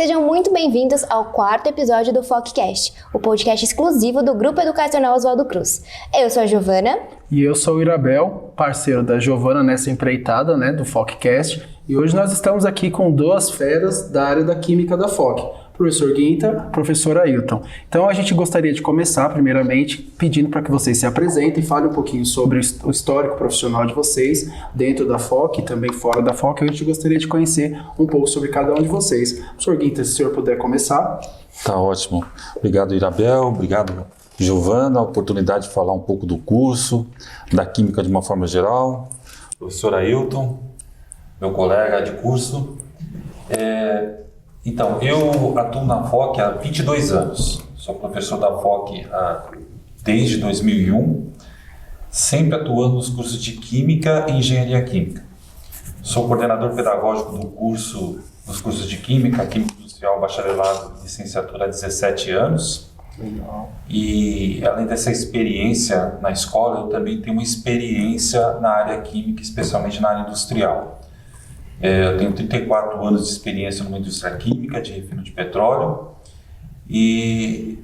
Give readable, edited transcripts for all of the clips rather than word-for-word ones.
Sejam muito bem-vindos ao quarto episódio do FocCast, o podcast exclusivo do Grupo Educacional Oswaldo Cruz. Eu sou a Giovana. E eu sou o Irabel, parceiro da Giovana nessa empreitada, do FocCast. E hoje nós estamos aqui com duas feras da área da Química da FOC. Professor Guinta, professor Ailton. Então a gente gostaria de começar, primeiramente, pedindo para que vocês se apresentem e falem um pouquinho sobre o histórico profissional de vocês, dentro da FOC e também fora da FOC. A gente gostaria de conhecer um pouco sobre cada um de vocês. Professor Guinta, se o senhor puder começar. Tá ótimo. Obrigado, Irabel. Obrigado, Giovana. A oportunidade de falar um pouco do curso, da Química de uma forma geral. Professor Ailton, meu colega de curso. Então, eu atuo na FOC há 22 anos, sou professor da FOC desde 2001, sempre atuando nos cursos de Química e Engenharia Química. Sou coordenador pedagógico dos cursos de Química, Química Industrial, Bacharelado e Licenciatura há 17 anos. Legal. E além dessa experiência na escola, eu também tenho uma experiência na área química, especialmente na área industrial. Eu tenho 34 anos de experiência numa indústria química de refino de petróleo e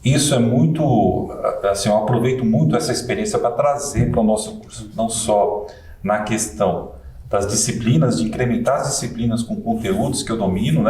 isso é muito, assim, eu aproveito muito essa experiência para trazer para o nosso curso, não só na questão das disciplinas, de incrementar as disciplinas com conteúdos que eu domino,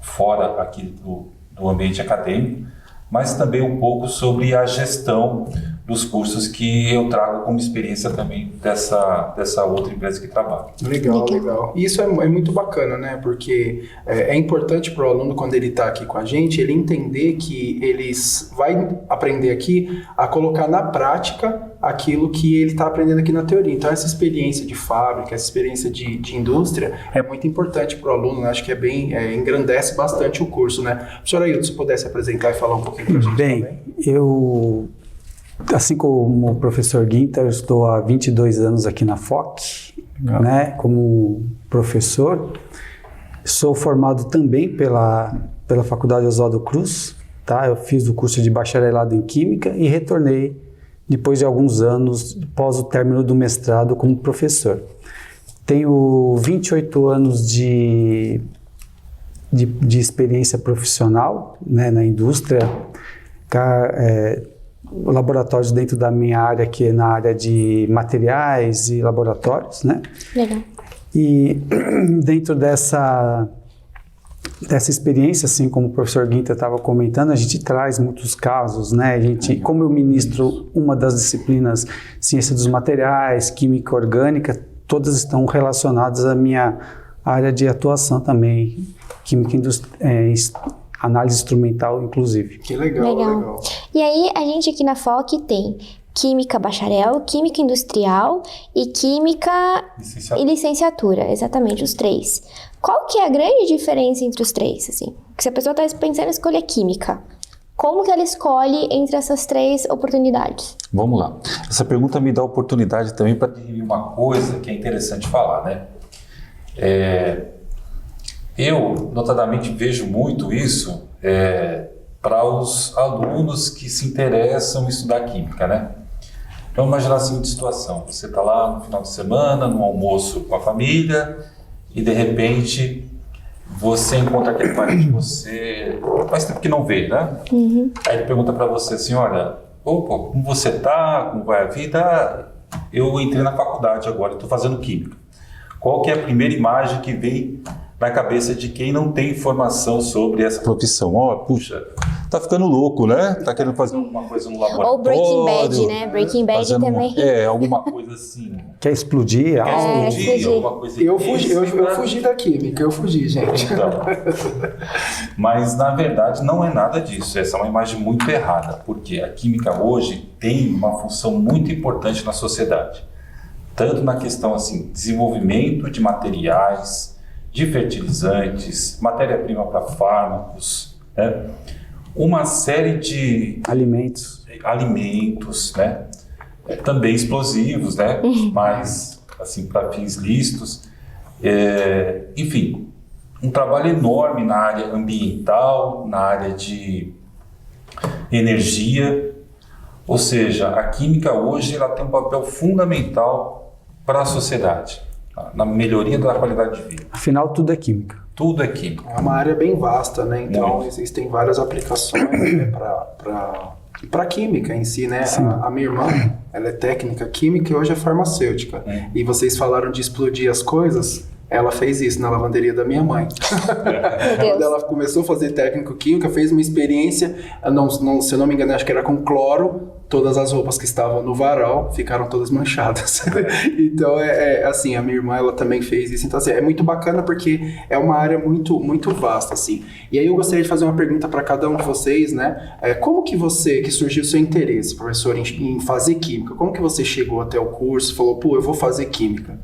fora aqui do ambiente acadêmico, mas também um pouco sobre a gestão dos cursos que eu trago como experiência também dessa outra empresa que trabalho. Legal. Isso é muito bacana, porque é importante para o aluno, quando ele está aqui com a gente, ele entender que ele vai aprender aqui a colocar na prática aquilo que ele está aprendendo aqui na teoria. Então, essa experiência de fábrica, essa experiência de indústria é muito importante para o aluno, acho que engrandece bastante o curso, Professor Ailton, se pudesse apresentar e falar um pouquinho para a gente também. Eu... Assim como o professor Guinta, eu estou há 22 anos aqui na FOC, como professor. Sou formado também pela Faculdade Oswaldo Cruz, Eu fiz o curso de bacharelado em Química e retornei depois de alguns anos, após o término do mestrado, como professor. Tenho 28 anos de experiência profissional na indústria, laboratórios dentro da minha área, que é na área de materiais e laboratórios, Legal. E dentro dessa experiência, assim como o professor Guinta estava comentando, a gente traz muitos casos, como eu ministro uma das disciplinas, ciência dos materiais, química orgânica, todas estão relacionadas à minha área de atuação também, química análise instrumental, inclusive. Que legal. E aí, a gente aqui na FOC tem Química Bacharel, Química Industrial e Química e Licenciatura, exatamente, os três. Qual que é a grande diferença entre os três, assim? Porque se a pessoa está pensando em escolher Química, como que ela escolhe entre essas três oportunidades? Vamos lá. Essa pergunta me dá oportunidade também para definir uma coisa que é interessante falar, Eu, notadamente, vejo muito isso para os alunos que se interessam em estudar Química, Então, imagina a seguinte situação. Você está lá no final de semana, no almoço com a família, e, de repente, você encontra aquele parente que você faz tempo que não vê, Uhum. Aí ele pergunta para você assim, olha, como você está, como vai a vida? Eu entrei na faculdade agora, estou fazendo Química. Qual que é a primeira imagem que vem na cabeça de quem não tem informação sobre essa profissão? Puxa, tá ficando louco, Tá querendo fazer alguma coisa no laboratório. Ou Breaking Bad, Breaking Bad também. Alguma coisa assim. Quer explodir? Alguma coisa. Eu fugi da Química, gente. Então, mas, na verdade, não é nada disso. Essa é uma imagem muito errada, porque a Química hoje tem uma função muito importante na sociedade. Tanto na questão, desenvolvimento de materiais, de fertilizantes, matéria-prima para fármacos, uma série de alimentos, também explosivos, mas para fins lícitos, enfim, um trabalho enorme na área ambiental, na área de energia, ou seja, a química hoje ela tem um papel fundamental para a sociedade, na melhoria da qualidade de vida. Afinal, tudo é química. Tudo é química. É uma área bem vasta, né? Então existem várias aplicações, né, para química em si, né? A minha irmã, ela é técnica química e hoje é farmacêutica. E vocês falaram de explodir as coisas. Ela fez isso na lavanderia da minha mãe. Quando ela começou a fazer técnico química, fez uma experiência, se eu não me engano, acho que era com cloro, todas as roupas que estavam no varal ficaram todas manchadas. Então, assim, a minha irmã, ela também fez isso. Então, assim, é muito bacana porque é uma área muito, muito vasta, assim. E aí eu gostaria de fazer uma pergunta para cada um de vocês, né? Como que surgiu o seu interesse, professor, em fazer química? Como que você chegou até o curso e falou, pô, eu vou fazer química?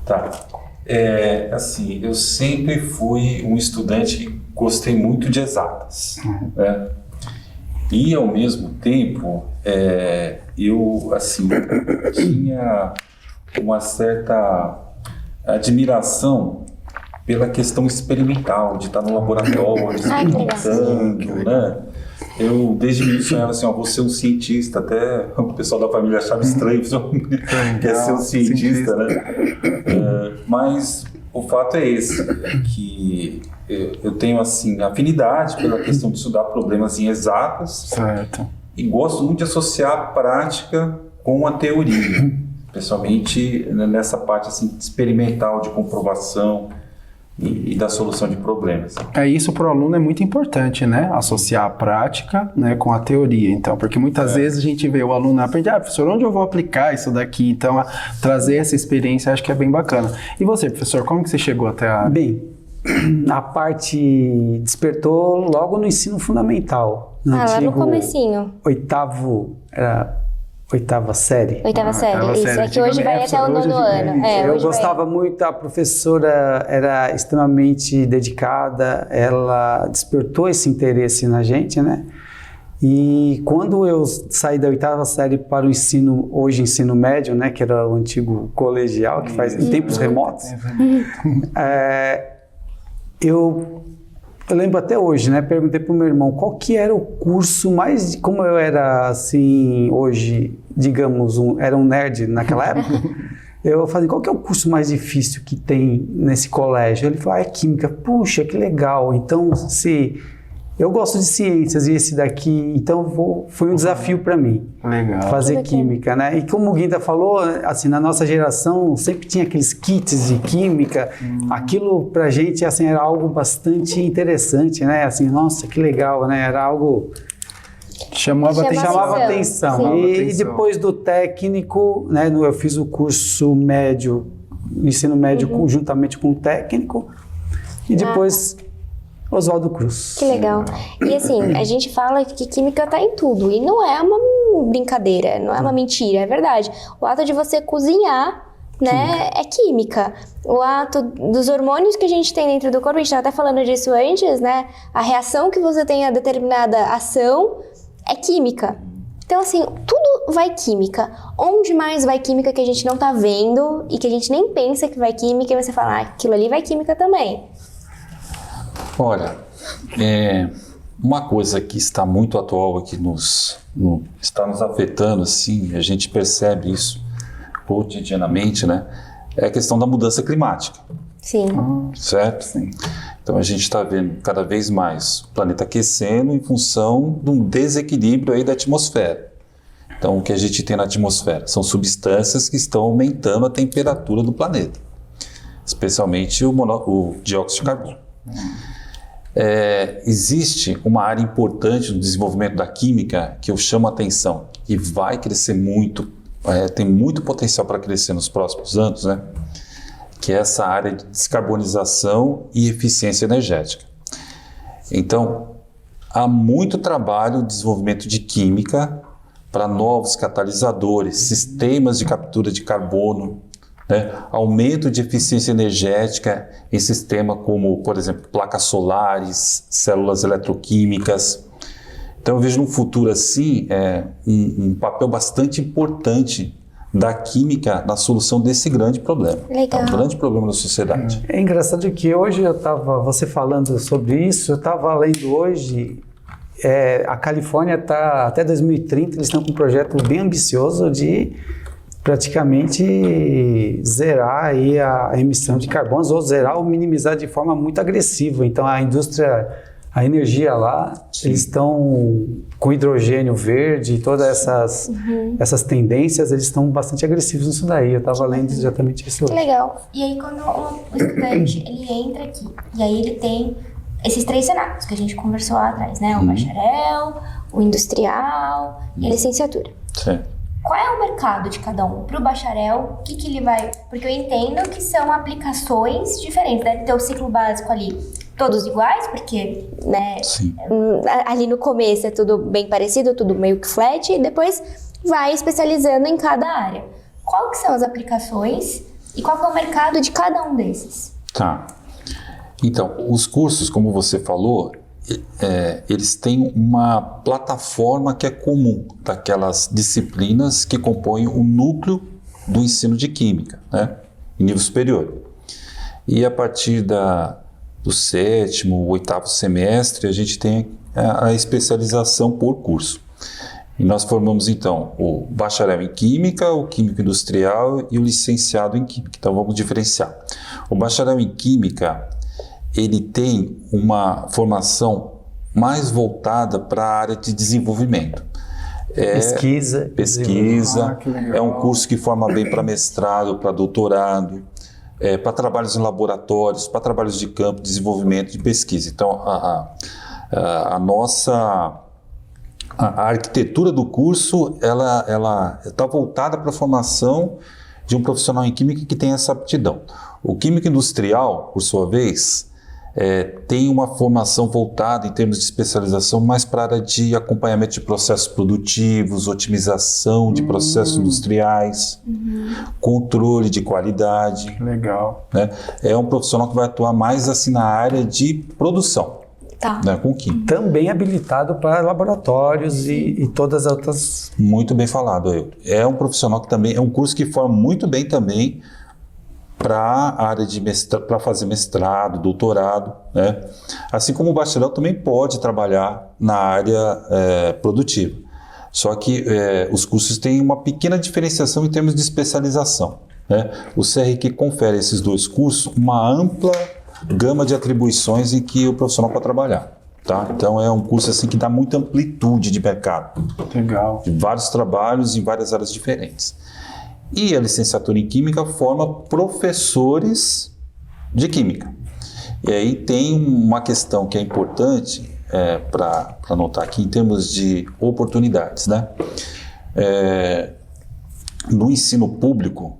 Tá. Assim, eu sempre fui um estudante que gostei muito de exatas, né? E ao mesmo tempo, eu assim, tinha uma certa admiração pela questão experimental, de estar no laboratório, experimentando, né? Eu, desde o início, sonhava assim, vou ser um cientista, até o pessoal da família achava estranho, quer ser um cientista, né? Mas o fato é esse, que eu tenho, assim, afinidade pela questão de estudar problemas em exatas. Certo. E gosto muito de associar a prática com a teoria, especialmente nessa parte, assim, experimental, de comprovação e da solução de problemas. Isso para o aluno é muito importante, né? Associar a prática, né, com a teoria. Então, porque muitas vezes a gente vê o aluno aprender, professor, onde eu vou aplicar isso daqui? Então, trazer essa experiência acho que é bem bacana. E você, professor, como que você chegou até a... Bem, a parte despertou logo no ensino fundamental. No lá no comecinho. Oitava série. Oitava série, isso. É que hoje vai até o 9º ano. Eu gostava muito, a professora era extremamente dedicada, ela despertou esse interesse na gente, né? E quando eu saí da oitava série para o ensino médio, né, que era o antigo colegial, que faz em tempos remotos, eu lembro até hoje, né? Perguntei pro meu irmão qual que era o curso mais... Como eu era, assim, hoje, digamos, era um nerd naquela época, eu falei, qual que é o curso mais difícil que tem nesse colégio? Ele falou, é química. Puxa, que legal. Então, se... Eu gosto de ciências e esse daqui, então foi um desafio para mim. Legal. Fazer química, né? E como o Guinta falou, assim, na nossa geração sempre tinha aqueles kits de química. Aquilo pra gente, assim, era algo bastante interessante, né? Assim, nossa, que legal, né? Era algo... Chamava atenção. E depois do técnico, né? Eu fiz o curso médio, ensino médio juntamente com o técnico. E depois... Oswaldo Cruz. Que legal. E assim, a gente fala que química está em tudo. E não é uma brincadeira, não é uma mentira, é verdade. O ato de você cozinhar, né, é química. O ato dos hormônios que a gente tem dentro do corpo, a gente estava até falando disso antes, né? A reação que você tem a determinada ação é química. Então, assim, tudo vai química. Onde mais vai química que a gente não tá vendo e que a gente nem pensa que vai química e você fala, aquilo ali vai química também. Olha, uma coisa que está muito atual aqui está nos afetando, assim, a gente percebe isso cotidianamente, né? É a questão da mudança climática. Sim. Certo? Sim. Então a gente está vendo cada vez mais o planeta aquecendo em função de um desequilíbrio aí da atmosfera. Então o que a gente tem na atmosfera são substâncias que estão aumentando a temperatura do planeta, especialmente o dióxido de carbono. Existe uma área importante no desenvolvimento da química que eu chamo a atenção e vai crescer muito, tem muito potencial para crescer nos próximos anos, né? Que é essa área de descarbonização e eficiência energética. Então, há muito trabalho de desenvolvimento de química para novos catalisadores, sistemas de captura de carbono, né? Aumento de eficiência energética em sistemas como, por exemplo, placas solares, células eletroquímicas. Então eu vejo no futuro assim um papel bastante importante da química na solução desse grande problema. Legal. É um grande problema da sociedade. É engraçado que hoje você falando sobre isso, eu estava lendo hoje, a Califórnia está, até 2030, eles estão com um projeto bem ambicioso de praticamente zerar aí a emissão de carbonos ou zerar ou minimizar de forma muito agressiva. Então a indústria, a energia lá, eles estão com hidrogênio verde e todas essas tendências, eles estão bastante agressivos nisso daí. Eu estava lendo exatamente isso hoje. Que legal. E aí quando o estudante ele entra aqui, e aí ele tem esses 3 cenários que a gente conversou lá atrás, né? O bacharel, o industrial e a licenciatura. Sim. Qual é o mercado de cada um? Para o bacharel, o que ele vai... Porque eu entendo que são aplicações diferentes. Deve ter o ciclo básico ali, todos iguais, porque, né, ali no começo é tudo bem parecido, tudo meio que flat, e depois vai especializando em cada área. Qual que são as aplicações e qual que é o mercado de cada um desses? Tá. Então, os cursos, como você falou, eles têm uma plataforma que é comum daquelas disciplinas que compõem o núcleo do ensino de química, né, em nível superior. E a partir do 7º, 8º semestre, a gente tem a especialização por curso. E nós formamos, então, o bacharel em Química, o Químico Industrial e o licenciado em Química. Então, vamos diferenciar. O bacharel em Química, ele tem uma formação mais voltada para a área de desenvolvimento. Pesquisa. É um curso que forma bem para mestrado, para doutorado, para trabalhos em laboratórios, para trabalhos de campo, desenvolvimento de pesquisa. Então, a nossa arquitetura do curso, ela está voltada para a formação de um profissional em química que tem essa aptidão. O químico industrial, por sua vez, tem uma formação voltada em termos de especialização mais para a área de acompanhamento de processos produtivos, otimização de processos industriais, controle de qualidade. Legal. Né? É um profissional que vai atuar mais assim na área de produção, né, com química. Também habilitado para laboratórios e todas as outras... Muito bem falado, Ailton. É um profissional que também, é um curso que forma muito bem também para a área de para fazer mestrado, doutorado, né? Assim como o bacharel também pode trabalhar na área produtiva. Só que os cursos têm uma pequena diferenciação em termos de especialização, né? O CRQ confere a esses 2 cursos uma ampla gama de atribuições em que o profissional pode trabalhar. Tá? Então é um curso assim que dá muita amplitude de mercado. Legal. De vários trabalhos em várias áreas diferentes. E a licenciatura em Química forma professores de Química. E aí tem uma questão que é importante para notar aqui em termos de oportunidades, né? No ensino público,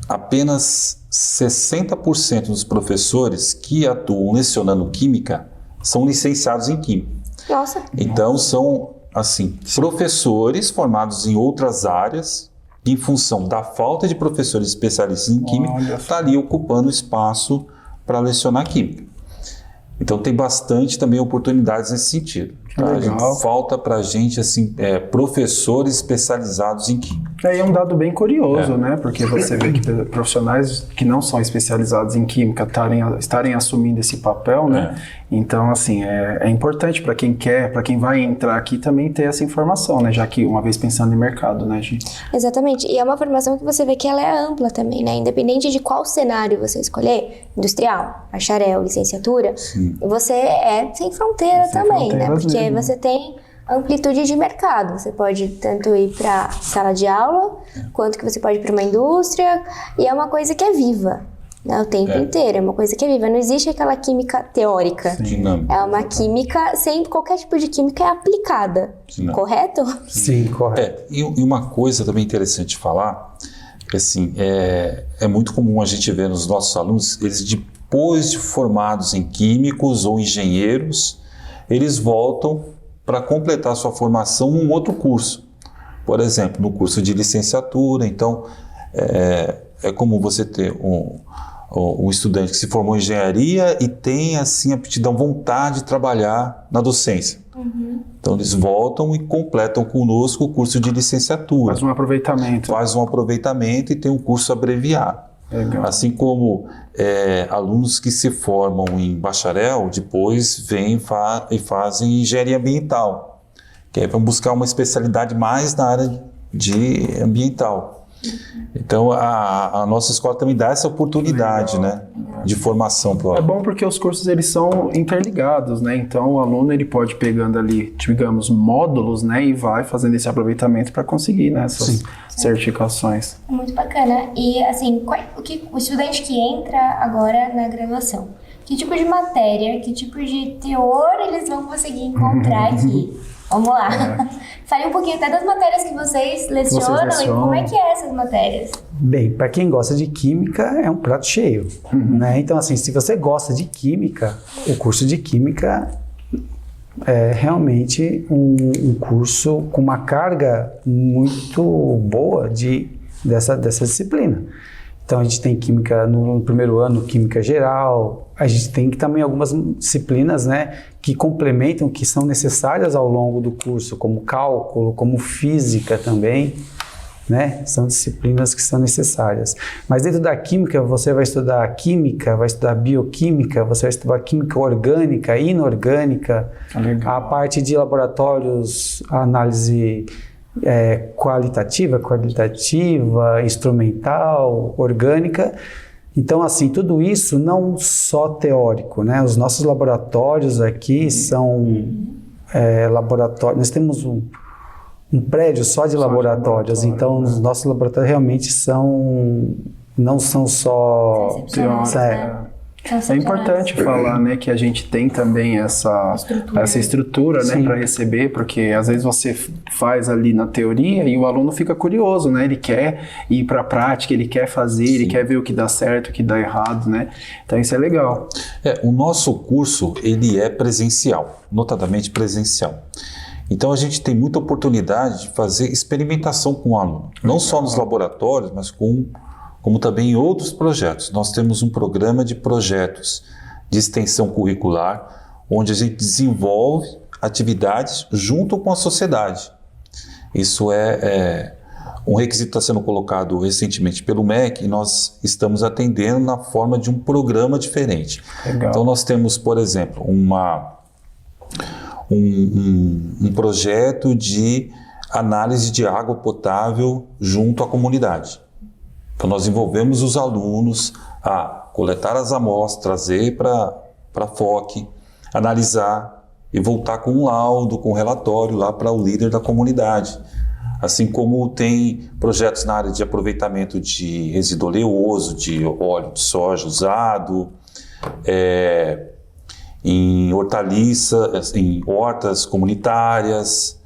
apenas 60% dos professores que atuam lecionando Química são licenciados em Química. Nossa! Então são, assim, professores formados em outras áreas, em função da falta de professores especialistas em Química, está ali ocupando espaço para lecionar Química. Então tem bastante também oportunidades nesse sentido. Tá? Falta para a gente assim, professores especializados em Química. É um dado bem curioso, né? Porque você vê que profissionais que não são especializados em Química estarem assumindo esse papel, né? Então, assim, é importante para quem quer, para quem vai entrar aqui também ter essa informação, né? Já que uma vez pensando em mercado, né, gente? Exatamente. E é uma formação que você vê que ela é ampla também, né? Independente de qual cenário você escolher, industrial, bacharel, licenciatura, você é sem fronteira também, né? Porque você tem amplitude de mercado. Você pode tanto ir para sala de aula, quanto que você pode ir para uma indústria, e é uma coisa que é viva, né, o tempo inteiro, é uma coisa que é viva. Não existe aquela química teórica. É uma química, sempre qualquer tipo de química é aplicada, correto? Sim, correto. E uma coisa também interessante de falar, que assim, é muito comum a gente ver nos nossos alunos, eles depois de formados em químicos ou engenheiros, eles voltam para completar sua formação num outro curso. Por exemplo, no curso de licenciatura. Então, é comum você ter um estudante que se formou em engenharia e tem, assim, aptidão, vontade de trabalhar na docência. Então, eles voltam e completam conosco o curso de licenciatura. Faz um aproveitamento. Faz um aproveitamento e tem um curso abreviado. Legal. Assim como alunos que se formam em bacharel, depois vêm e fazem engenharia ambiental, que aí vão buscar uma especialidade mais na área de ambiental. Então, a nossa escola também dá essa oportunidade, né, de formação para o É aluno. bom porque os cursos eles são interligados, né? Então o aluno ele pode ir pegando ali, digamos, módulos, né? E vai fazendo esse aproveitamento para conseguir, né, essas certificações. Muito bacana. E, assim, o estudante que entra agora na graduação, que tipo de matéria, que tipo de teor eles vão conseguir encontrar aqui? Vamos lá. Fale um pouquinho até das matérias que vocês lecionam e como é que é essas matérias. Bem, para quem gosta de química, é um prato cheio, né? Então, assim, se você gosta de química, o curso de química é realmente um curso com uma carga muito boa dessa disciplina. Então, a gente tem química no primeiro ano, química geral. A gente tem também algumas disciplinas, né, que complementam, que são necessárias ao longo do curso, como cálculo, como física também, né? São disciplinas que são necessárias. Mas dentro da química, você vai estudar química, vai estudar bioquímica, você vai estudar química orgânica, inorgânica, a parte de laboratórios, a análise qualitativa, instrumental, orgânica. Então, assim, tudo isso não só teórico, né? Os nossos laboratórios aqui são laboratórios. Nós temos um prédio só de laboratórios, então os nossos laboratórios realmente não são só teóricos, É importante falar, né, que a gente tem também essa estrutura, né, para receber, porque às vezes você faz ali na teoria e o aluno fica curioso, né, ele quer ir para a prática, ele quer fazer, ele quer ver o que dá certo, o que dá errado, né, então isso é legal. O nosso curso, ele é presencial, notadamente presencial. Então a gente tem muita oportunidade de fazer experimentação com o aluno, não só nos laboratórios, mas como também em outros projetos. Nós temos um programa de projetos de extensão curricular, onde a gente desenvolve atividades junto com a sociedade. Isso é um requisito que está sendo colocado recentemente pelo MEC e nós estamos atendendo na forma de um programa diferente. Legal. Então nós temos, por exemplo, um projeto de análise de água potável junto à comunidade. Então nós envolvemos os alunos a coletar as amostras, trazer para a FOC, analisar e voltar com um laudo, com um relatório lá para o líder da comunidade. Assim como tem projetos na área de aproveitamento de resíduo oleoso, de óleo de soja usado, em hortaliças, em hortas comunitárias,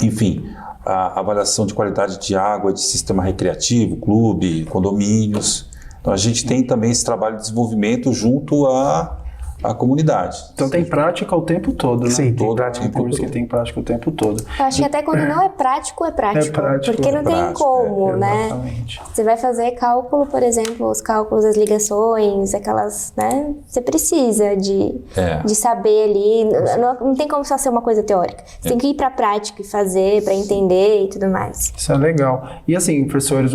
enfim, a avaliação de qualidade de água de sistema recreativo, clube, condomínios. Então a gente tem também esse trabalho de desenvolvimento junto à comunidade. Então tem prática o tempo todo, né? Sim, tem prática o tempo todo. Eu acho que até quando não é prático, porque não tem como, né? Exatamente. Você vai fazer cálculo, por exemplo, os cálculos das ligações, aquelas, né? Você precisa de saber ali, não tem como só ser uma coisa teórica. Você tem que ir para a prática e fazer, para entender e tudo mais. Isso é legal. E assim, professores,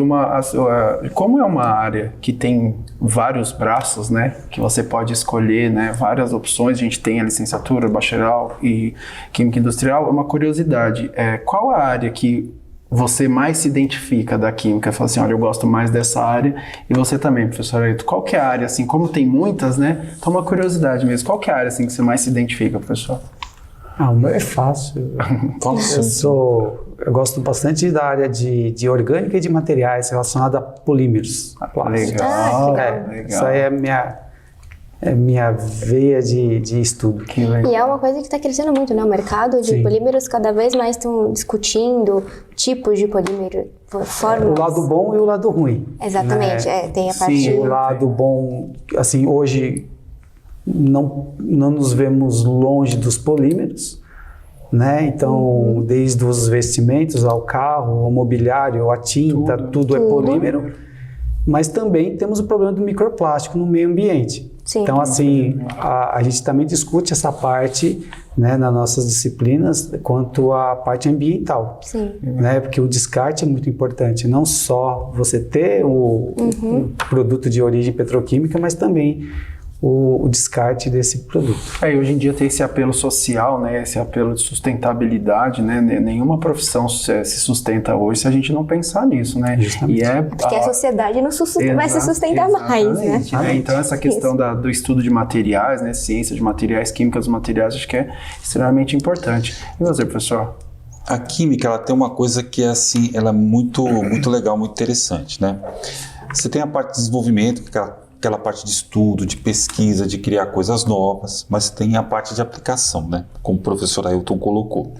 como é uma área que tem vários braços, né? Que você pode escolher, né? Várias opções, a gente tem a licenciatura, bacharel e química industrial. Uma curiosidade, qual a área que você mais se identifica da química? Fala assim, olha, eu gosto mais dessa área. E você também, professor Ailton, qual que é a área, assim, como tem muitas, né? Então uma curiosidade mesmo, qual que é a área, assim, que você mais se identifica, professor? O meu é fácil. Eu gosto bastante da área de orgânica e de materiais relacionada a polímeros, a plásticos. Legal. Isso aí é minha veia de estudo. E é uma coisa que está crescendo muito, né? O mercado de polímeros cada vez mais estão discutindo tipos de polímero, fórmulas. O lado bom e o lado ruim. Exatamente, tem a parte... Sim, o lado bom, assim, hoje não nos vemos longe dos polímeros, né? Então, desde os vestimentos ao carro, ao mobiliário, à tinta, tudo é polímero. Mas também temos o problema do microplástico no meio ambiente. Sim. Então, assim, a gente também discute essa parte, né, nas nossas disciplinas, quanto à parte ambiental. Sim. Né, porque o descarte é muito importante, não só você ter o produto de origem petroquímica, mas também o descarte desse produto. E hoje em dia tem esse apelo social, né, esse apelo de sustentabilidade, né, nenhuma profissão se sustenta hoje se a gente não pensar nisso, né? Justamente. Porque a sociedade não vai se sustentar mais, né? Então essa questão do estudo de materiais, né, ciência de materiais, química dos materiais, acho que é extremamente importante. E você, professor? A química, ela tem uma coisa que é assim, ela é muito legal, muito interessante, né? Você tem a parte de desenvolvimento, aquela parte de estudo, de pesquisa, de criar coisas novas, mas tem a parte de aplicação, né? Como o professor Ailton colocou.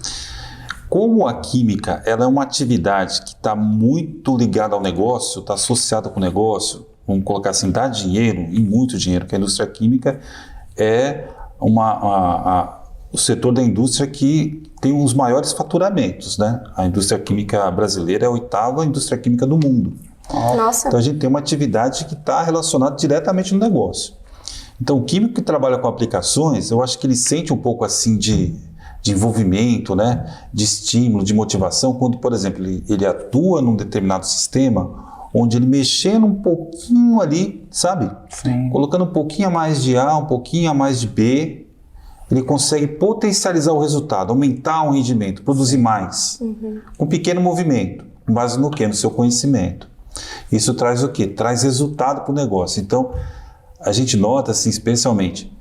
Como a química, ela é uma atividade que está muito ligada ao negócio, está associada com o negócio, vamos colocar assim, dá dinheiro, e muito dinheiro, que a indústria química é o setor da indústria que tem os maiores faturamentos, né? A indústria química brasileira é a 8ª indústria química do mundo. Nossa. Então a gente tem uma atividade que está relacionada diretamente no negócio. Então o químico que trabalha com aplicações, eu acho que ele sente um pouco assim de envolvimento, né? De estímulo, de motivação, quando, por exemplo, ele atua num determinado sistema onde ele mexendo um pouquinho ali, sabe? Sim. Colocando um pouquinho a mais de A, um pouquinho a mais de B, ele consegue potencializar o resultado, aumentar o rendimento, produzir mais, com um pequeno movimento, com base no quê? No seu conhecimento. Isso traz o quê? Traz resultado para o negócio. Então, a gente nota, assim, especialmente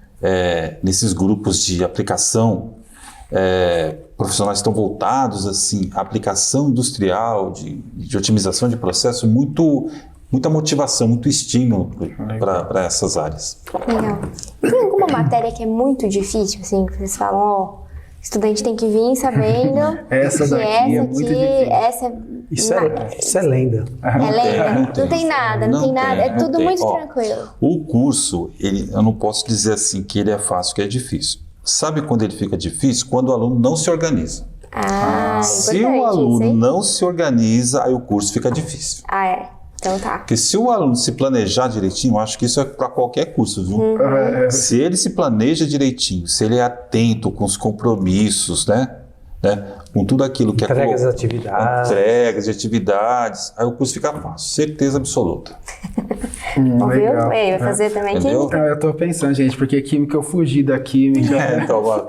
nesses grupos de aplicação, profissionais estão voltados assim, à aplicação industrial, de otimização de processo, muita motivação, muito estímulo para essas áreas. Legal. Tem alguma matéria que é muito difícil, assim, que vocês falam, o estudante tem que vir sabendo essa daqui é muito difícil. Isso é lenda. É lenda? Não tem nada, é tudo muito tranquilo. O curso, eu não posso dizer assim que ele é fácil, que é difícil. Sabe quando ele fica difícil? Quando o aluno não se organiza. Se o aluno não se organiza, aí o curso fica difícil. Então tá. Porque se o aluno se planejar direitinho, eu acho que isso é para qualquer curso, viu? Se ele se planeja direitinho, se ele é atento com os compromissos, né? Com tudo aquilo que entregas de atividades, aí o curso fica fácil, certeza absoluta. Legal. Vai fazer também química? Eu tô pensando, gente, porque química eu fugi da química.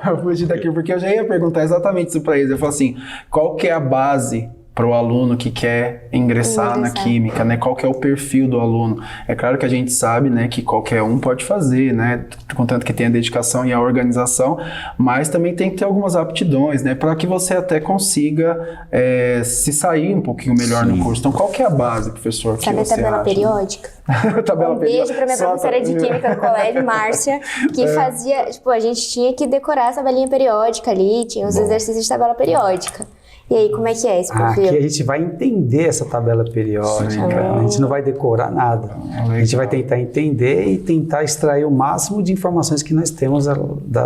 Eu fugi da química porque eu já ia perguntar exatamente isso para eles. Eu falo assim, qual que é a base para o aluno que quer ingressar na química, né? Qual que é o perfil do aluno? É claro que a gente sabe, né, que qualquer um pode fazer, né, contanto que tenha a dedicação e a organização, mas também tem que ter algumas aptidões, né, para que você até consiga se sair um pouquinho melhor no curso. Então, qual que é a base, professor? Sabe a tabela periódica? Tabela beijo para minha professora de química do colégio, Márcia, que fazia, tipo, a gente tinha que decorar essa tabelinha periódica ali, tinha os exercícios de tabela periódica. E aí, como é que é esse perfil? Aqui a gente vai entender essa tabela periódica, a gente não vai decorar nada. A gente vai tentar entender e tentar extrair o máximo de informações que nós temos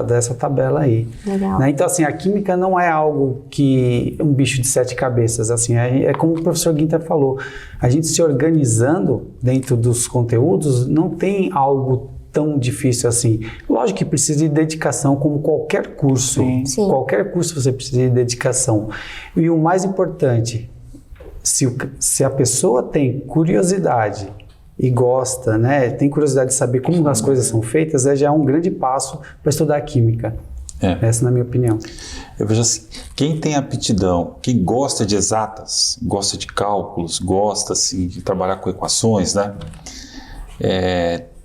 dessa tabela aí. Legal. Né? Então, assim, a química não é algo que um bicho de 7 cabeças, assim, é como o professor Guinter falou, a gente se organizando dentro dos conteúdos não tem algo tão difícil assim. Lógico que precisa de dedicação, como qualquer curso. Sim. Qualquer curso você precisa de dedicação. E o mais importante, se a pessoa tem curiosidade e gosta, né, tem curiosidade de saber como as coisas são feitas, já é um grande passo para estudar química. Essa na minha opinião. Eu vejo assim, quem tem aptidão, quem gosta de exatas, gosta de cálculos, gosta assim, de trabalhar com equações, né,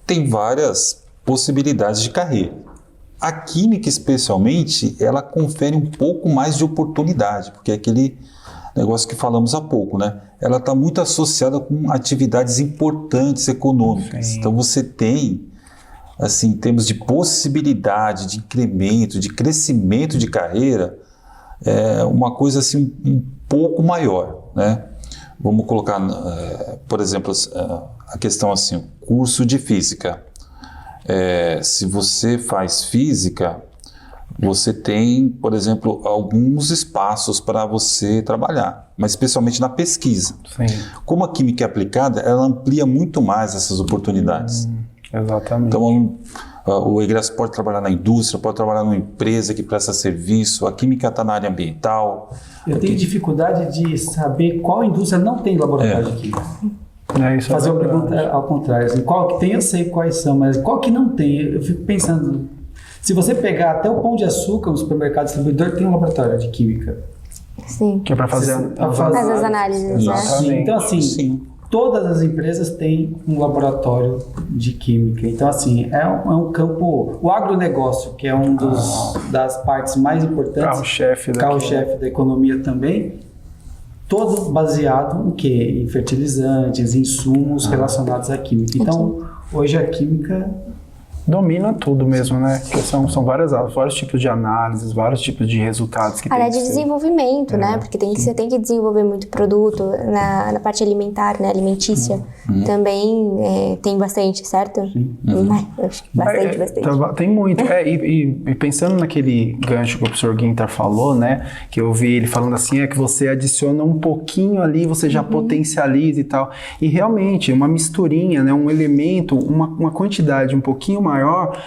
tem várias possibilidades de carreira. A química, especialmente, ela confere um pouco mais de oportunidade, porque é aquele negócio que falamos há pouco, né? Ela está muito associada com atividades importantes econômicas. Sim. Então você tem, assim, em termos de possibilidade, de incremento, de crescimento de carreira, uma coisa assim um pouco maior, né? Vamos colocar, por exemplo, a questão assim, curso de física. Se você faz física, você tem, por exemplo, alguns espaços para você trabalhar, mas especialmente na pesquisa. Sim. Como a química é aplicada, ela amplia muito mais essas oportunidades. Exatamente. Então, o egresso pode trabalhar na indústria, pode trabalhar numa empresa que presta serviço, a química está na área ambiental. Eu tenho dificuldade de saber qual indústria não tem laboratório de química. Isso fazer é uma verdade. pergunta ao contrário. Assim, qual que tem, eu sei quais são, mas qual que não tem? Eu fico pensando, se você pegar até o Pão de Açúcar, no supermercado distribuidor, tem um laboratório de química. Sim. Que é para fazer As análises, né? Sim, então, assim, todas as empresas têm um laboratório de química. Então, assim, é um campo... O agronegócio, que é um das partes mais importantes... Carro-chefe da economia também, todo baseado em quê? Em fertilizantes, insumos relacionados à química. Então, hoje a química... domina tudo mesmo, né? Porque são vários tipos de análises, vários tipos de resultados que tem área que de ser. desenvolvimento, né? Porque você tem que desenvolver muito produto na parte alimentar, né? Alimentícia. Também tem bastante, certo? Acho que bastante. Tem muito. E pensando naquele gancho que o professor Guinter falou, né? Que eu vi ele falando assim, é que você adiciona um pouquinho ali, você já potencializa e tal. E realmente, uma misturinha, né? Um elemento, uma quantidade um pouquinho maior,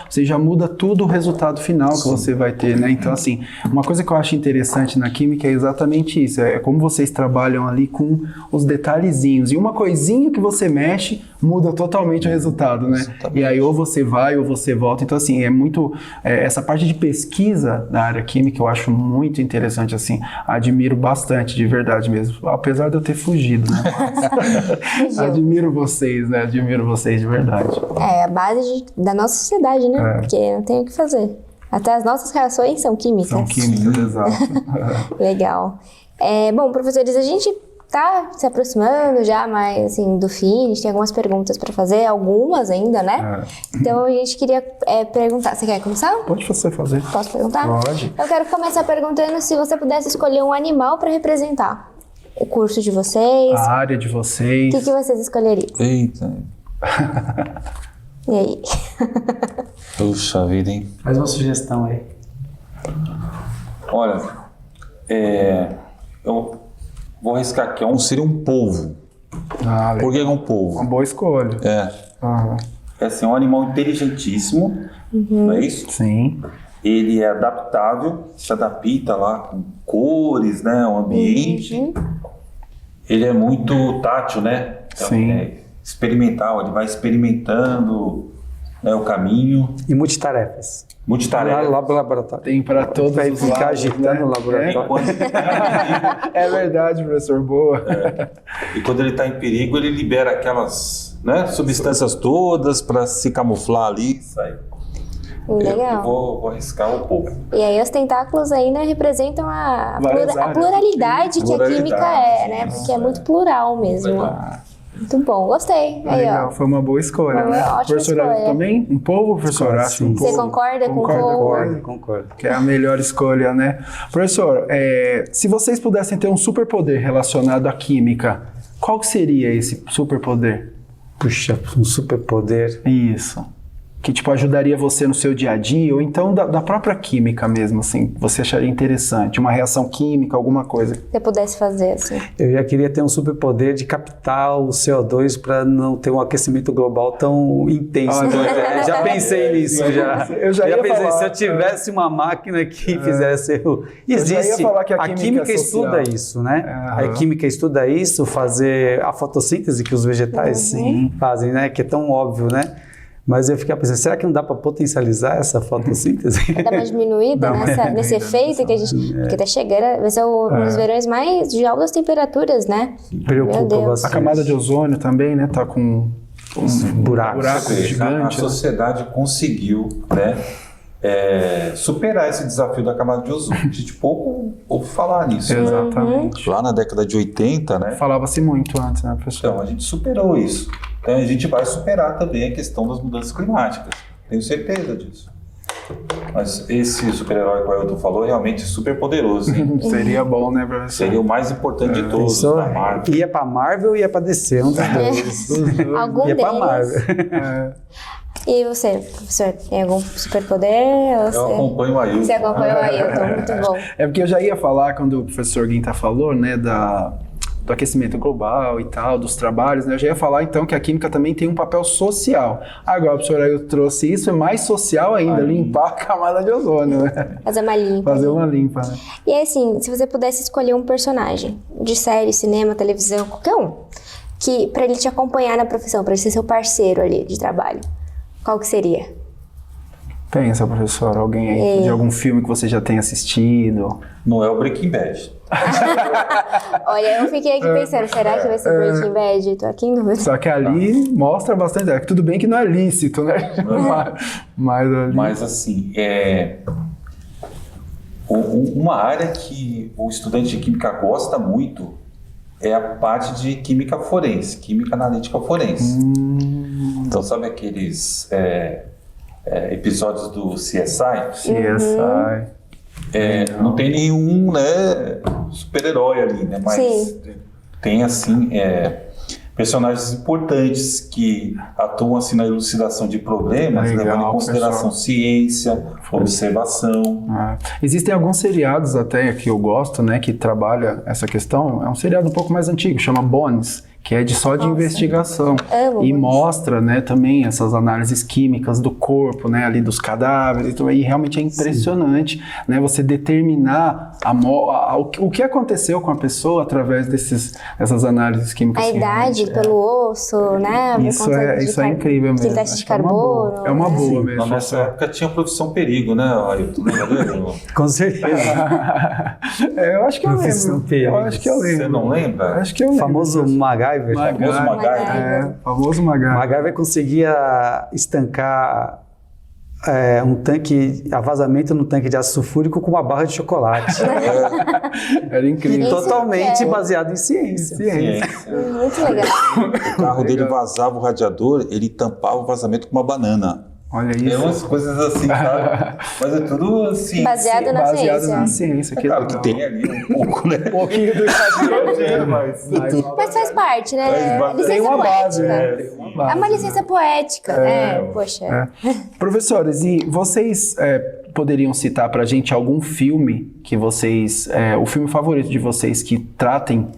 você já muda tudo o resultado final que você vai ter, né? Então, assim, uma coisa que eu acho interessante na química é exatamente isso. É como vocês trabalham ali com os detalhezinhos. E uma coisinha que você mexe muda totalmente o resultado, né? Exatamente. E aí ou você vai ou você volta. Então, assim, é muito... essa parte de pesquisa da área química eu acho muito interessante, assim. Admiro bastante, de verdade mesmo. Apesar de eu ter fugido, né? Admiro vocês, né? Admiro vocês de verdade. É a base da nossa sociedade, né? Porque não tem o que fazer. Até as nossas reações são químicas. São químicas, exato. Legal. Bom, professores, a gente tá se aproximando já mais, assim, do fim. A gente tem algumas perguntas para fazer, algumas ainda, né? Então, a gente queria perguntar. Você quer começar? Pode você fazer. Posso perguntar? Pode. Eu quero começar perguntando se você pudesse escolher um animal para representar o curso de vocês. A área de vocês. O que vocês escolheriam? Eita. E aí? Puxa vida, hein? Faz uma sugestão aí. Olha, eu vou arriscar aqui. Seria um polvo. Por que é um polvo? Uma boa escolha. É assim, um animal inteligentíssimo, não é isso? Sim. Ele é adaptável, se adapta lá com cores, né, o ambiente. Ele é muito tátil, né? Então, Sim. Experimental, ele vai experimentando, né, o caminho. E multitarefas. Multitarefa. Lá pro laboratório. Tem para todos Vai os ficar lados, agitando né? o laboratório. É verdade, professor. Boa. E quando ele está em perigo, ele libera aquelas, né, substâncias todas para se camuflar ali e sair. Legal. Eu vou arriscar um pouco. E aí os tentáculos ainda representam a Várias pluralidade que a Pluralidade, química né? Porque é muito plural mesmo. Muito bom, gostei. Aí, Legal, ó. foi uma boa escolha, Foi uma né? ótima Professor escolha. também? Um polvo, professor? Acho um Você polvo. concorda com o polvo? Concordo. Que é a melhor escolha, né? Professor, se vocês pudessem ter um superpoder relacionado à química, qual que seria esse superpoder? Puxa, um superpoder. Isso. Que, tipo, ajudaria você no seu dia a dia, ou então da própria química mesmo, assim, você acharia interessante, uma reação química, alguma coisa. Se você pudesse fazer, assim. Eu já queria ter um superpoder de captar o CO2 para não ter um aquecimento global tão intenso. Já pensei nisso, já. Eu já ia pensei, falar, se eu tivesse uma máquina que fizesse... Existe. Eu já ia falar que a química estuda social. isso, né? A química estuda isso, fazer a fotossíntese que os vegetais fazem, né? Que é tão óbvio, né? Mas eu ficava pensando, será que não dá para potencializar essa fotossíntese? Dar uma diminuída nesse efeito que a gente... Porque tá chegando, vai ser um dos verões mais de altas temperaturas, né? Preocupa Meu Deus. bastante. A camada de ozônio também, né, tá com um buraco A gigante. sociedade conseguiu, né, superar esse desafio da camada de ozônio. A gente pouco ouve falar nisso. Né? Exatamente. Lá na década de 80, né? Falava-se muito antes, né, professor? Então, a gente superou isso. Então, a gente vai superar também a questão das mudanças climáticas. Tenho certeza disso. Mas esse super-herói que o Ailton falou realmente é super poderoso. Hein? Seria bom, né, professor? Seria o mais importante de todos, da Marvel. Ia pra Marvel ou ia pra DC? Um dos dois. Algum Ia pra deles. Marvel. E você, professor, tem algum superpoder? Eu acompanho o Ailton. Você acompanha o Ailton, muito bom. É porque eu já ia falar, quando o professor Guinta falou, né, do aquecimento global e tal, dos trabalhos, né, eu já ia falar então que a química também tem um papel social. Agora o professor Ailton trouxe isso, é mais social ainda, limpar a camada de ozônio, né? Fazer uma limpa. Fazer uma limpa, né? E aí, assim, se você pudesse escolher um personagem de série, cinema, televisão, qualquer um, que para ele te acompanhar na profissão, para ele ser seu parceiro ali de trabalho? Qual que seria? Pensa, professor, alguém aí de algum filme que você já tenha assistido? Não é o Breaking Bad. Olha, eu fiquei aqui pensando, será que vai ser Breaking Bad? Tô aqui em dúvida. Só que ali mostra bastante. Tudo bem que não é lícito, né? Mas assim, uma área que o estudante de química gosta muito é a parte de química forense, química analítica forense. Então, sabe aqueles episódios do CSI? CSI. Não tem nenhum, né, super-herói ali, né? Mas Sim. tem, assim, personagens importantes que atuam, assim, na elucidação de problemas, Legal, levando em consideração pessoal. ciência, observação. Existem alguns seriados até que eu gosto, né, que trabalha essa questão. É um seriado um pouco mais antigo, chama Bones, que é só de investigação. Amo E Bones. mostra, né, também essas análises químicas do corpo, né, ali dos cadáveres. Então, aí realmente é impressionante, né, você determinar o que aconteceu com a pessoa através dessas análises químicas. A que idade realmente pelo osso, né? por Isso conta isso é incrível mesmo. De teste Acho de que é uma boa. carbono. É uma né? boa mesmo. Na nossa época tinha a profissão perigo, né, Ailton? Com certeza. Eu acho que eu Profissão lembro. perigo. Eu acho que eu lembro. Você não lembra? Acho que eu O lembro. famoso MacGyver. Famoso MacGyver. Famoso O MacGyver. MacGyver conseguia estancar a vazamento no tanque de ácido sulfúrico com uma barra de chocolate. Era incrível. Isso Totalmente que é. baseado em ciência. Muito legal. O carro dele vazava o radiador, ele tampava o vazamento com uma banana. Olha É isso. umas coisas assim, sabe? Mas é tudo assim. Baseado na Baseado ciência. na ciência. Que Claro que legal. tem ali um pouco, né? Um pouquinho do exagero, mas Mas faz parte, né? Faz- Licença tem uma base, poética. né? Tem uma base. É uma licença poética. Poxa. Professores, e vocês poderiam citar pra gente algum filme que vocês... o filme favorito de vocês que tratem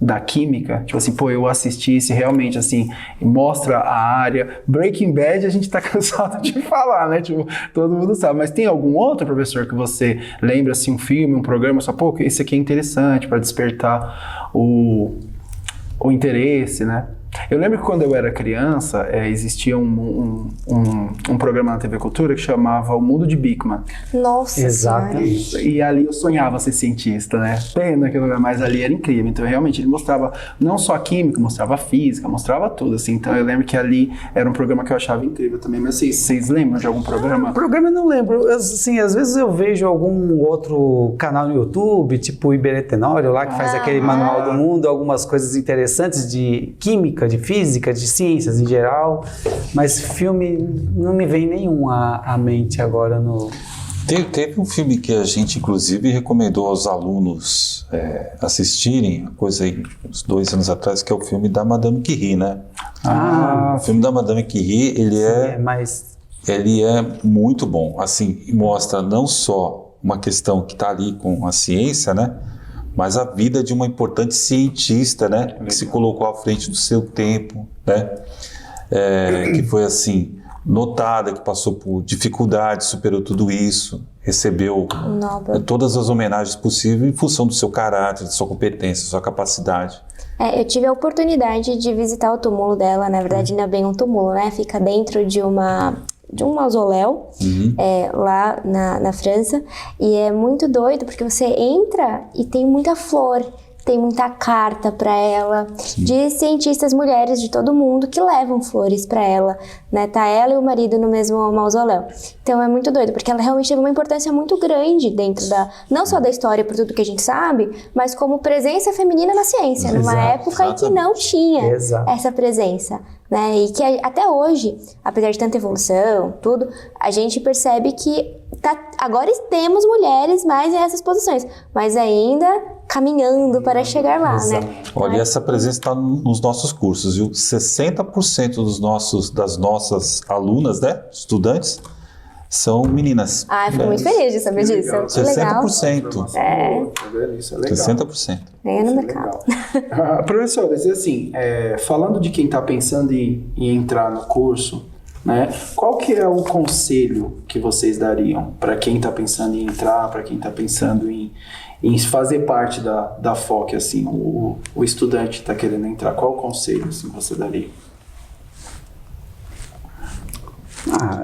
da química? Tipo assim, eu assisti esse realmente, assim, mostra a área. Breaking Bad a gente tá cansado de falar, né? Tipo, todo mundo sabe. Mas tem algum outro, professor, que você lembra, assim, um filme, um programa, só, esse aqui é interessante pra despertar o interesse, né? Eu lembro que quando eu era criança, existia um programa na TV Cultura que chamava O Mundo de Bigman. Nossa Exatamente. Senhora. E ali eu sonhava ser cientista, né? Pena que mas ali era incrível. Então, realmente, ele mostrava não só a química, mostrava a física, mostrava tudo, assim. Então, eu lembro que ali era um programa que eu achava incrível também. Mas vocês lembram de algum programa? Programa eu não lembro. Assim, às vezes eu vejo algum outro canal no YouTube, tipo o Iberetenório, lá que faz aquele manual do mundo, algumas coisas interessantes de química, de física, de ciências em geral, mas filme não me vem nenhum à mente agora no... Teve um filme que a gente, inclusive, recomendou aos alunos assistirem, coisa aí, uns 2 anos atrás, que é o filme da Madame Curie, né? O filme da Madame Curie, ele é muito bom. Assim, mostra não só uma questão que está ali com a ciência, né? Mas a vida de uma importante cientista, né? Que se colocou à frente do seu tempo, né? Que foi assim, notada, que passou por dificuldades, superou tudo isso, recebeu todas as homenagens possíveis em função do seu caráter, da sua competência, da sua capacidade. Eu tive a oportunidade de visitar o túmulo dela, na verdade não é bem um túmulo, né? Fica dentro de um mausoléu, lá na França, e é muito doido porque você entra e tem muita flor, tem muita carta para ela, de cientistas mulheres de todo mundo que levam flores para ela, né? Tá ela e o marido no mesmo mausoléu. Então é muito doido, porque ela realmente teve uma importância muito grande dentro não só da história, por tudo que a gente sabe, mas como presença feminina na ciência, numa época em que não tinha essa presença. Né? E que até hoje, apesar de tanta evolução, tudo, a gente percebe que agora temos mulheres mais nessas posições, mas ainda caminhando para chegar lá, né? Olha, essa presença está nos nossos cursos, viu? 60% das nossas alunas, né, estudantes, são meninas. Eu fico muito feliz de saber disso. Que legal. 60%. Isso é legal. 60%. Ganha no mercado. Professores, assim, falando de quem está pensando em entrar no curso, né, qual que é o conselho que vocês dariam para quem está pensando em entrar, para quem está pensando em em fazer parte da FOC, assim, o estudante está querendo entrar, qual conselho assim, você daria?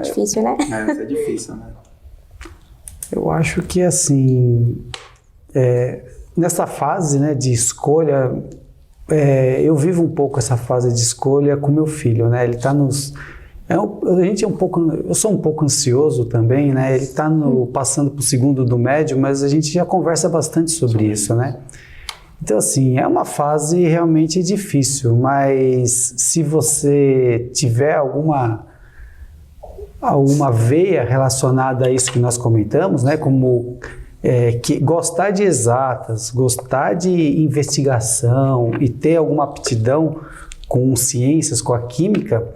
Difícil, né? É difícil, né? Eu acho que, assim, nessa fase, né, de escolha, eu vivo um pouco essa fase de escolha com meu filho, né? Ele está nos... eu sou um pouco ansioso também, né? Ele está passando para o segundo do médio, mas a gente já conversa bastante sobre isso, né? Então, assim, é uma fase realmente difícil, mas se você tiver alguma veia relacionada a isso que nós comentamos, né? Como que gostar de exatas, gostar de investigação e ter alguma aptidão com ciências, com a química,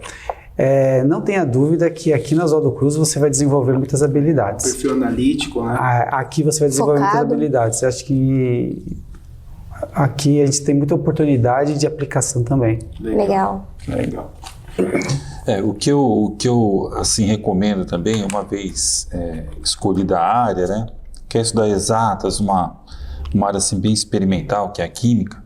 não tenha dúvida que aqui na Oswaldo Cruz você vai desenvolver muitas habilidades. Perfil analítico, né? Aqui você vai desenvolver muitas habilidades. Eu acho que aqui a gente tem muita oportunidade de aplicação também. Legal. O que eu assim, recomendo também, uma vez escolhida a área, né, que é estudar exatas, uma área assim, bem experimental, que é a química,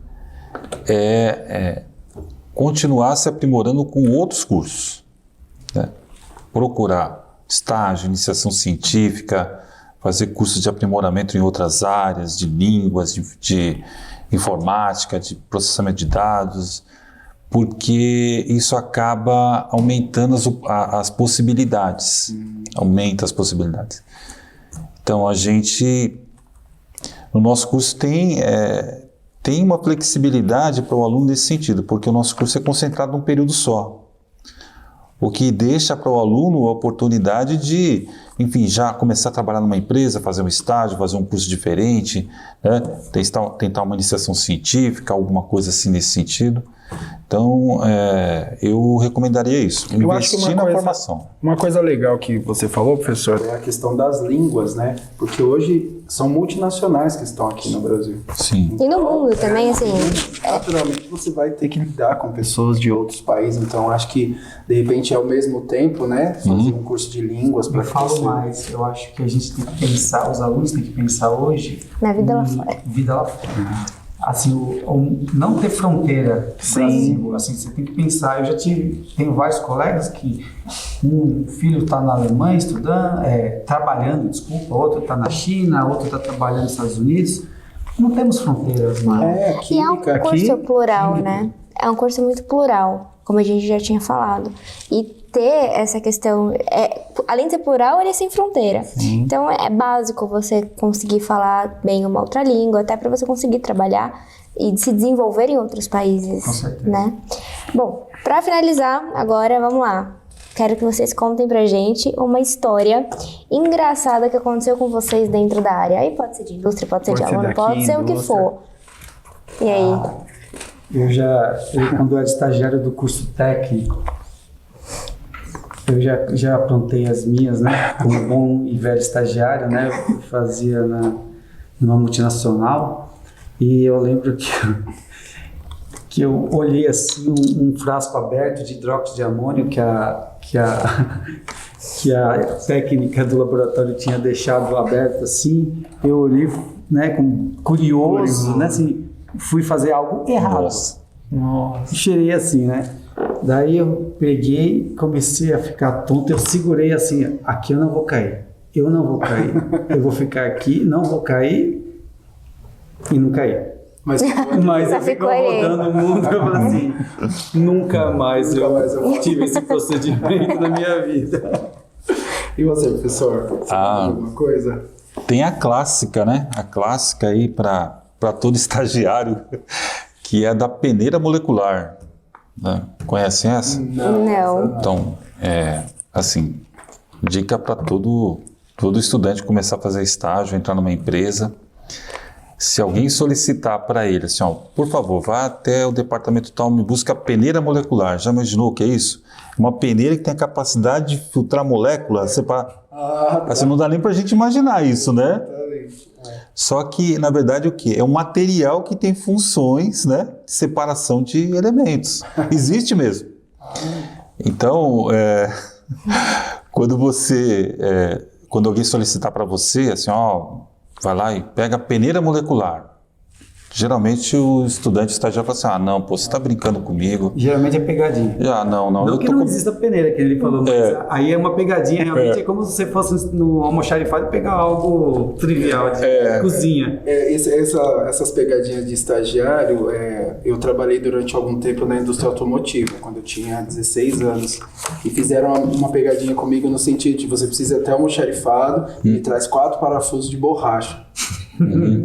continuar se aprimorando com outros cursos, né? Procurar estágio, iniciação científica, fazer cursos de aprimoramento em outras áreas, de línguas, de informática, de processamento de dados, porque isso acaba aumentando as possibilidades, aumenta as possibilidades. Então, a gente, no nosso curso, tem uma flexibilidade para o aluno nesse sentido, porque o nosso curso é concentrado num período só, o que deixa para o aluno a oportunidade de, enfim, já começar a trabalhar numa empresa, fazer um estágio, fazer um curso diferente, né? Tentar uma iniciação científica, alguma coisa assim nesse sentido. Então, eu recomendaria isso, investir na formação. Uma coisa legal que você falou, professor, é a questão das línguas, né? Porque hoje são multinacionais que estão aqui no Brasil. Sim. E no mundo também, assim... Naturalmente, você vai ter que lidar com pessoas de outros países, então acho que, de repente, ao mesmo tempo, né? Fazer um curso de línguas para falo mais, eu acho que a gente tem que pensar, os alunos têm que pensar hoje... Na vida lá fora. Vida lá fora. Assim, não ter fronteira no Brasil, assim, você tem que pensar, tenho vários colegas que um filho está na Alemanha estudando, trabalhando, outro está na China, outro está trabalhando nos Estados Unidos, não temos fronteiras mais. E é um curso plural, né? É um curso muito plural, como a gente já tinha falado, e ter essa questão, além de ser plural, ele é sem fronteira. Então é básico você conseguir falar bem uma outra língua, até para você conseguir trabalhar e se desenvolver em outros países. Com certeza. Né? Bom, para finalizar, agora vamos lá. Quero que vocês contem pra gente uma história engraçada que aconteceu com vocês dentro da área. Aí pode ser de indústria, pode ser de aluno, pode ser o que for. E aí? Eu quando era estagiário do curso técnico, eu já aprontei as minhas, né? Como bom e velho estagiário, né? Eu fazia numa multinacional e eu lembro que eu olhei assim um frasco aberto de hidróxido de amônio que a técnica do laboratório tinha deixado aberto assim. Eu olhei, né? Curioso, né? Assim, fui fazer algo errado. Nossa. Cheirei assim, né? Daí eu peguei, comecei a ficar tonto, eu segurei assim, aqui eu não vou cair, eu vou ficar aqui, não vou cair e não caí. Mas eu ficou rodando o mundo, eu falei assim, nunca mais eu tive esse procedimento na minha vida. E você, professor, você tem alguma coisa? Tem a clássica, né? A clássica aí para todo estagiário, que é a da peneira molecular. Né? Conhecem essa? Não. Então, assim, dica para todo estudante começar a fazer estágio, entrar numa empresa. Se alguém solicitar para ele, assim, ó, por favor, vá até o departamento tal, me busca a peneira molecular. Já imaginou o que é isso? Uma peneira que tem a capacidade de filtrar moléculas, separar. Assim, não dá nem para a gente imaginar isso, né? Só que, na verdade, o quê? É um material que tem funções, né, de separação de elementos. Existe mesmo. Então, quando alguém solicitar para você, assim, ó, vai lá e pega a peneira molecular. Geralmente o estudante estagiário fala assim, não, pô, você está brincando comigo. Geralmente é pegadinha. Não. Não que não exista peneira, que ele falou, mas aí é uma pegadinha, realmente é como se você fosse no almoxarifado e pegar algo trivial de cozinha. Essas pegadinhas de estagiário, eu trabalhei durante algum tempo na indústria automotiva, quando eu tinha 16 anos, e fizeram uma pegadinha comigo no sentido de você precisa ter almoxarifado e traz 4 parafusos de borracha.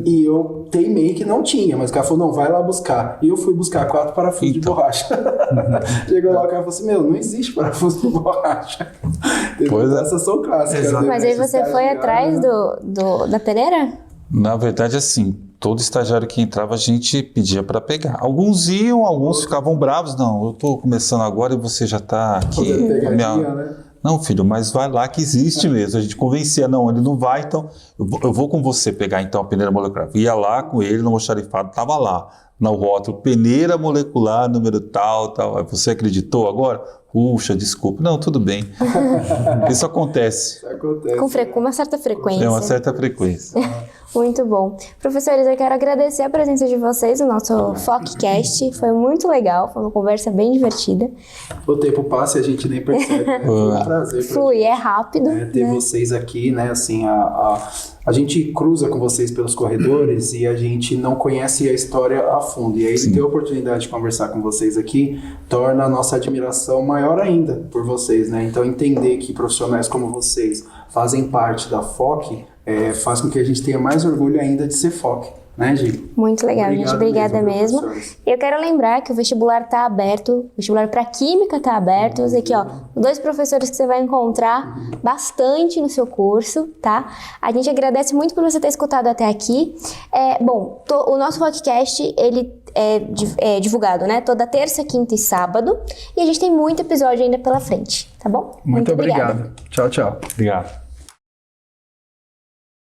E eu teimei que não tinha, mas o cara falou, não, vai lá buscar. E eu fui buscar 4 parafusos de borracha. Chegou lá, o cara falou assim, não existe parafuso de borracha. Essas são clássicas. Mas aí você foi atrás da peneira? Na verdade, assim, todo estagiário que entrava a gente pedia para pegar. Alguns iam, alguns ficavam bravos. Não, eu estou começando agora e você já está aqui. Né? Não, filho, mas vai lá que existe mesmo. A gente convencia, não, ele não vai, então eu vou com você pegar então a peneira molecular. Ia lá com ele no almoxarifado, estava lá, no rótulo, peneira molecular, número tal. Aí você acreditou agora? Puxa, desculpa. Não, tudo bem. Isso acontece. Com uma certa frequência. É uma certa frequência. Muito bom. Professores, eu quero agradecer a presença de vocês no nosso FOCcast. Foi muito legal, foi uma conversa bem divertida. O tempo passa e a gente nem percebe. Foi um prazer. Flui, é rápido. Ter vocês aqui, né? Assim, a gente cruza com vocês pelos corredores e a gente não conhece a história a fundo. E aí, ter a oportunidade de conversar com vocês aqui torna a nossa admiração maior ainda por vocês, né? Então, entender que profissionais como vocês fazem parte da FOC faz com que a gente tenha mais orgulho ainda de ser FOC, né, Gi? Muito legal, gente. Obrigada mesmo. Eu quero lembrar que o vestibular está aberto, o vestibular para Química está aberto. Aqui, ó, 2 professores que você vai encontrar bastante no seu curso, tá? A gente agradece muito por você ter escutado até aqui. O nosso podcast, ele é divulgado, né? Toda terça, quinta e sábado. E a gente tem muito episódio ainda pela frente, tá bom? Muito obrigado. Tchau, tchau. Obrigado.